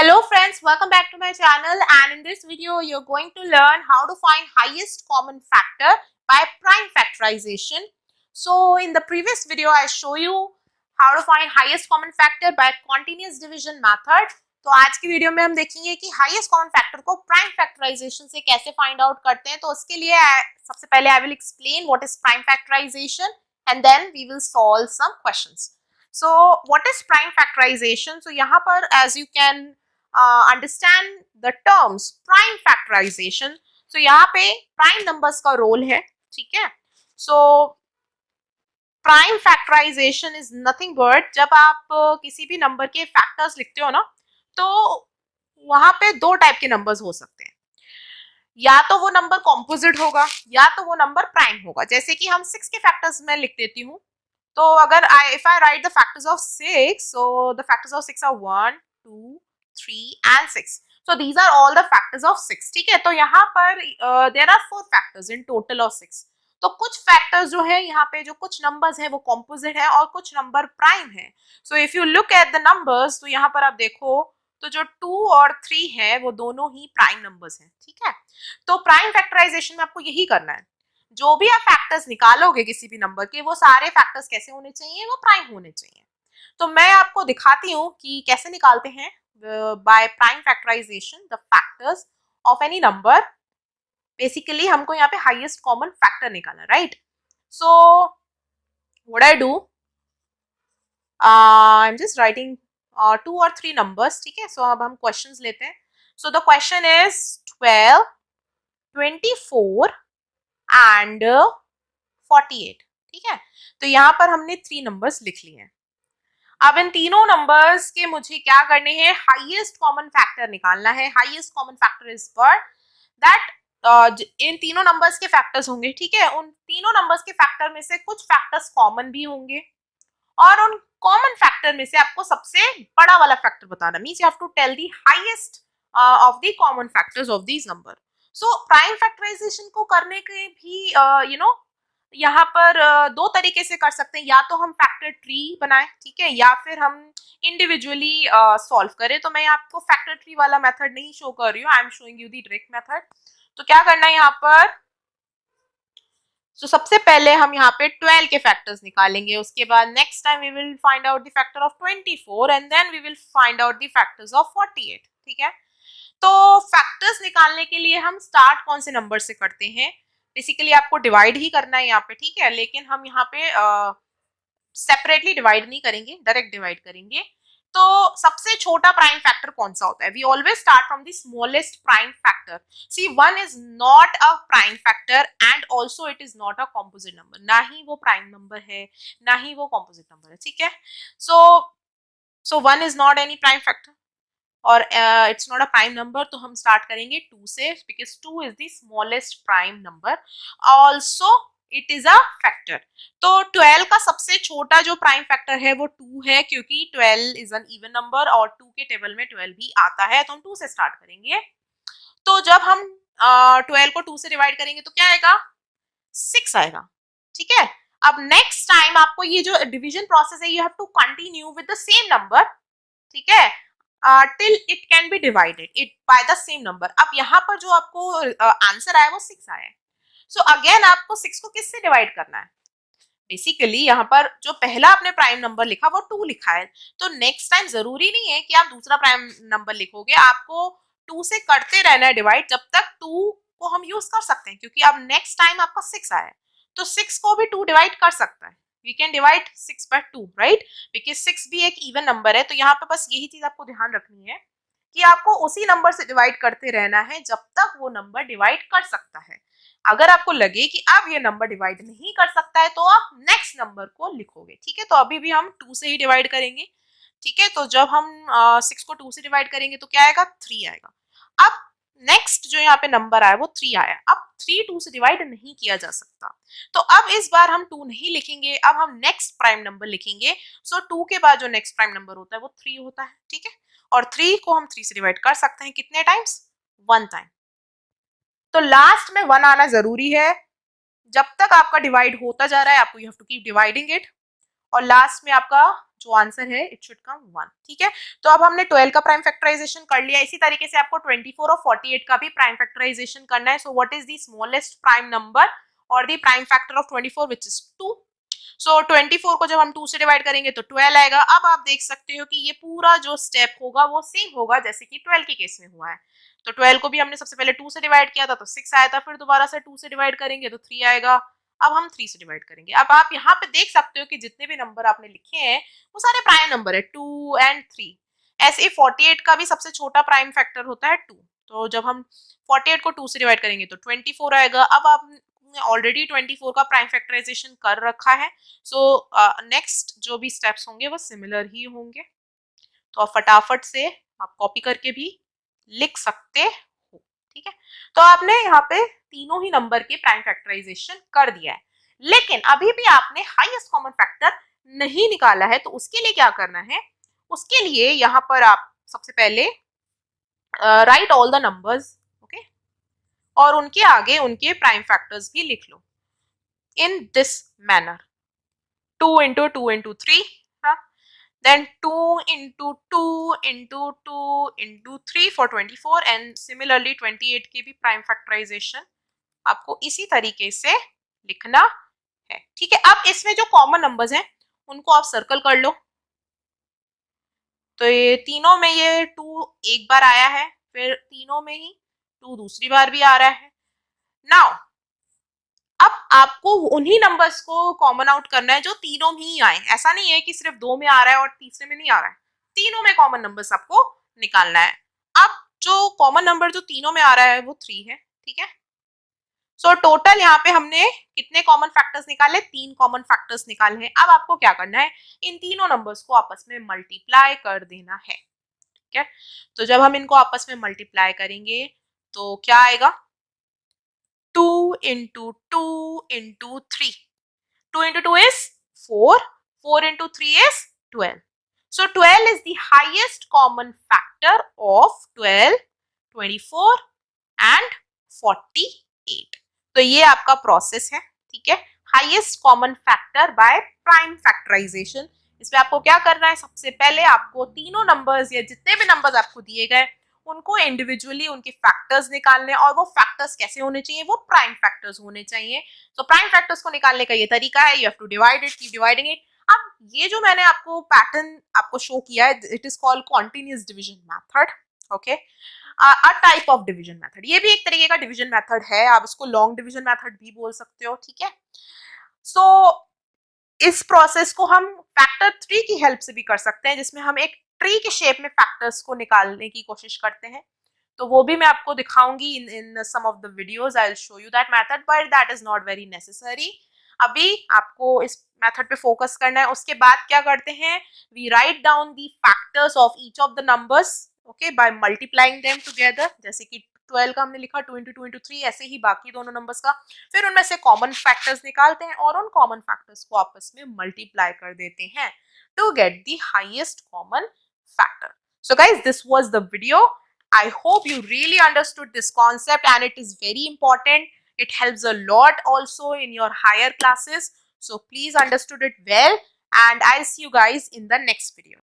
Hello friends, welcome back to my channel, and in this video you're going to learn how to find highest common factor by prime factorization. So in the previous video I show you how to find highest common factor by continuous division method. तो आज की video में हम देखेंगे कि highest common factor को prime factorisation से कैसे फाइंड आउट करते हैं। तो उसके लिए सबसे पहले I will explain what is prime factorisation and then we will solve some questions. So what is prime factorisation? So यहाँ पर as you can understand the terms prime factorization. So यहाँ पे prime numbers का role है, ठीक है। So prime factorization is nothing but जब आप किसी भी नंबर के फैक्टर्स लिखते हो ना, तो वहां पे दो टाइप के नंबर्स हो सकते हैं। या तो वो नंबर कॉम्पोजिट होगा या तो वो नंबर प्राइम होगा। जैसे कि हम 6 के फैक्टर्स में लिख देती हूँ, तो अगर if I write the factors of 6, so the factors of 6 are 1, 2, 3 and 6. So these are all the factors of 6, ठीक है। तो यहाँ पर there are 4 factors in total of 6. तो कुछ फैक्टर्स जो है यहाँ पे, जो कुछ नंबर्स है वो कॉम्पोजिट है और कुछ नंबर प्राइम है। So if you look at the numbers, तो यहाँ पर आप देखो तो जो 2 और 3 है वो दोनों ही प्राइम नंबर्स हैं, ठीक है। तो प्राइम फैक्टराइजेशन में आपको यही करना है, जो भी आप फैक्टर्स निकालोगे किसी भी नंबर के, वो सारे फैक्टर्स कैसे होने चाहिए, वो प्राइम होने चाहिए। तो मैं आपको दिखाती हूँ कि कैसे निकालते हैं by prime factorization the factors of any number. Basically हमको यहाँ पे हाईएस्ट कॉमन फैक्टर निकालना, right. So what I do, I am just writing 2 और 3 नंबर्स, ठीक है। सो अब हम क्वेश्चंस लेते हैं। So the question is 12, 24 and 48, ठीक है। तो यहाँ पर हमने 3 नंबर्स लिख लिए हैं। अब इन तीनों नंबर्स के मुझे क्या करने हैं, हाईएस्ट कॉमन फैक्टर निकालना है। Highest common factor is what that in तीनों नंबर्स के फैक्टर्स होंगे, ठीक है। उन तीनों नंबर्स के फैक्टर में से कुछ फैक्टर्स कॉमन भी होंगे और उन कॉमन फैक्टर में से आपको सबसे बड़ा वाला फैक्टर बताना। Means you have to tell the highest of the common factors of these number. So prime factorization को करने के भी यहाँ पर दो तरीके से कर सकते हैं। या तो हम फैक्टर ट्री बनाएं, ठीक है, या फिर हम इंडिविजुअली सॉल्व करें। तो मैं आपको फैक्टर ट्री वाला मेथड नहीं शो कर रही हूँ, I am showing you the direct method. तो क्या करना है यहाँ पर, तो सबसे पहले हम यहाँ पे 12 के फैक्टर्स निकालेंगे। उसके बाद next time we will find out the factor of 24 and then we will find out the factors of 48, ठीक है। तो फैक्टर्स निकालने के लिए हम स्टार्ट कौन से नंबर से करते हैं, बेसिकली आपको डिवाइड ही करना है यहाँ पे, ठीक है। लेकिन हम यहाँ पे सेपरेटली डिवाइड नहीं करेंगे, डायरेक्ट डिवाइड करेंगे। तो सबसे छोटा प्राइम फैक्टर कौन सा होता है, we always start from the smallest prime factor. See 1 is not a prime factor and also it is not a composite number. ना ही वो प्राइम नंबर है, ना ही वो कॉम्पोजिट नंबर है, ठीक है। So 1 is not any prime factor और it's not a prime number. तो हम स्टार्ट करेंगे 2 से, because 2 is the smallest prime number, also it is a factor. तो 12 का सबसे छोटा जो प्राइम फैक्टर है वो 2 है, क्योंकि 12 इज एन इवन नंबर और 2 के टेबल में 12 भी आता है। तो हम 2 से स्टार्ट करेंगे। तो जब हम 12 को 2 से डिवाइड करेंगे तो क्या आएगा, 6 आएगा, ठीक है। अब नेक्स्ट टाइम आपको ये जो डिवीजन प्रोसेस है, you have to continue with the same number, ठीक है, till it can be divided it by the same number। अब यहाँ पर जो आपको आंसर आया वो 6 आया है। सो अगेन आपको 6 को किससे डिवाइड करना है, बेसिकली यहाँ पर जो पहला आपने प्राइम नंबर लिखा वो 2 लिखा है। तो नेक्स्ट टाइम जरूरी नहीं है कि आप दूसरा प्राइम नंबर लिखोगे, आपको 2 से करते रहना है डिवाइड, जब तक 2 को हम यूज कर सकते हैं। क्योंकि अब नेक्स्ट टाइम आपका 6 आया है, तो 6 को भी 2 डिवाइड कर सकता है। We can divide 6 by 2, right? Because 6 भी एक इवन नंबर है। तो यहाँ पे बस यही चीज आपको ध्यान रखनी है कि आपको उसी नंबर से डिवाइड करते रहना है जब तक वो नंबर डिवाइड कर सकता है। अगर आपको लगे कि अब ये नंबर डिवाइड नहीं कर सकता है तो आप नेक्स्ट नंबर को लिखोगे, ठीक है। तो अभी भी हम 2 से ही डिवाइड करेंगे, ठीक है। तो जब हम 6 को 2 से डिवाइड करेंगे तो क्या आएगा, 3 आएगा। अब नेक्स्ट जो यहाँ पे नंबर आया वो 3 आया। अब 3 2 से डिवाइड नहीं किया जा सकता, तो अब इस बार हम 2 नहीं लिखेंगे, अब हम नेक्स्ट प्राइम नंबर लिखेंगे। सो 2 के बाद जो नेक्स्ट प्राइम नंबर होता है वो 3 होता है, ठीक है। और 3 को हम 3 से डिवाइड कर सकते हैं कितने टाइम्स, 1 टाइम। तो लास्ट में 1 आना जरूरी है। जब तक आपका डिवाइड होता जा रहा है आपको you have to keep dividing it, और लास्ट में आपका जो आंसर है इट शुड कम 1। ठीक है, तो अब हमने 12 का प्राइम फैक्टराइजेशन कर लिया। इसी तरीके से आपको 24 और 48 का भी प्राइम फैक्टराइजेशन करना है। So what is the smallest prime number और the prime factor of 24 which is 2। So 24 को जब हम 2 से डिवाइड करेंगे तो 12 आएगा। अब आप देख सकते हो कि ये पूरा जो स्टेप होगा वो सेम होगा जैसे कि 12 के केस में हुआ है। तो 12 को भी हमने सबसे पहले 2 से डिवाइड किया था तो 6 आया था, फिर दोबारा से 2 से डिवाइड करेंगे तो 3 आएगा। अब हम 3 से डिवाइड करेंगे। अब आप यहाँ पे देख सकते हो कि जितने भी नंबर आपने लिखे हैं वो सारे प्राइम नंबर है, 2 एंड 3। ऐसे 48 का भी सबसे छोटा प्राइम फैक्टर होता है 2। तो जब हम 48 को 2 से डिवाइड करेंगे तो 24 आएगा। अब आप ऑलरेडी 24 का प्राइम फैक्टराइजेशन कर रखा है। सो नेक्स्ट जो भी स्टेप्स होंगे वो सिमिलर ही होंगे। तो आप फटाफट से आप कॉपी करके भी लिख सकते हो। ठीक है, तो आपने यहाँ पे तीनों ही नंबर के प्राइम फैक्टराइजेशन कर दिया है, लेकिन अभी भी आपने हाईएस्ट कॉमन फैक्टर नहीं निकाला है। तो उसके लिए क्या करना है, उसके लिए यहाँ पर आप सबसे पहले right all the numbers, okay, और उनके आगे उनके प्राइम फैक्टर्स भी लिख लो in this manner. 2 into 2 into 3, then 2 into 2 into 2 into 3 for 24 and similarly 28 की भी प्राइम फैक्टराइजेशन आपको इसी तरीके से लिखना है। ठीक है, अब इसमें जो कॉमन नंबर्स हैं उनको आप सर्कल कर लो। तो ये तीनों में ये 2 एक बार आया है, फिर तीनों में ही 2 दूसरी बार भी आ रहा है। नाउ अब आपको उन्हीं नंबर्स को कॉमन आउट करना है जो तीनों में ही आए। ऐसा नहीं है कि सिर्फ 2 में आ रहा है और तीसरे में नहीं आ रहा है, तीनों में कॉमन नंबर्स आपको निकालना है। अब जो कॉमन नंबर जो तीनों में आ रहा है वो 3 है। ठीक है, सो टोटल यहाँ पे हमने कितने कॉमन फैक्टर्स निकाले, 3 कॉमन फैक्टर्स निकाले हैं। अब आपको क्या करना है, इन तीनों नंबर्स को आपस में मल्टीप्लाई कर देना है। ठीक है, तो जब हम इनको आपस में मल्टीप्लाई करेंगे तो क्या आएगा, 2 into 2 into 3. 2 into 2 is 4. 4 into 3 is 12. So 12 is the highest common factor of 12, 24 and 48. तो ये आपका प्रोसेस है। ठीक है, highest common factor by prime factorization. इसमें आपको क्या करना है, सबसे पहले आपको तीनों नंबर्स या जितने भी नंबर्स आपको दिए गए उनको इंडिविजुअली उनके फैक्टर्स निकालने, और वो फैक्टर्स कैसे होने चाहिए, वो प्राइम फैक्टर्स होने चाहिए। तो प्राइम फैक्टर्स को निकालने का ये तरीका है, you have to divide it, keep dividing it. अब ये जो मैंने आपको पैटर्न आपको शो किया है, it is called continuous division method. Okay, a type of division method, ये भी एक तरीके का डिवीजन मेथड है, आप इसको लॉन्ग डिवीजन मेथड भी बोल सकते हो। ठीक है, सो इस प्रोसेस को हम फैक्टर 3 की हेल्प से भी कर सकते हैं, जिसमें हम एक ट्री के शेप में फैक्टर्स को निकालने की कोशिश करते हैं। तो वो भी मैं आपको दिखाऊंगी in some of the videos, I will show you that method, but that is not very necessary. अभी आपको इस मेथड पे फोकस करना है। उसके बाद क्या करते हैं, we write down the factors of each of the numbers, okay, by multiplying them together. जैसे कि 12 का हमने लिखा 2 into 2 into 3, ऐसे ही बाकी दोनों नंबर्स का। फिर उनमें से कॉमन फैक्टर्स निकालते हैं और उन कॉमन फैक्टर्स को आपस में मल्टीप्लाई कर देते हैं to get the highest common factor. So guys, this was the video. I hope you really understood this concept and it is very important. It helps a lot also in your higher classes. So please understood it well and I'll see you guys in the next video.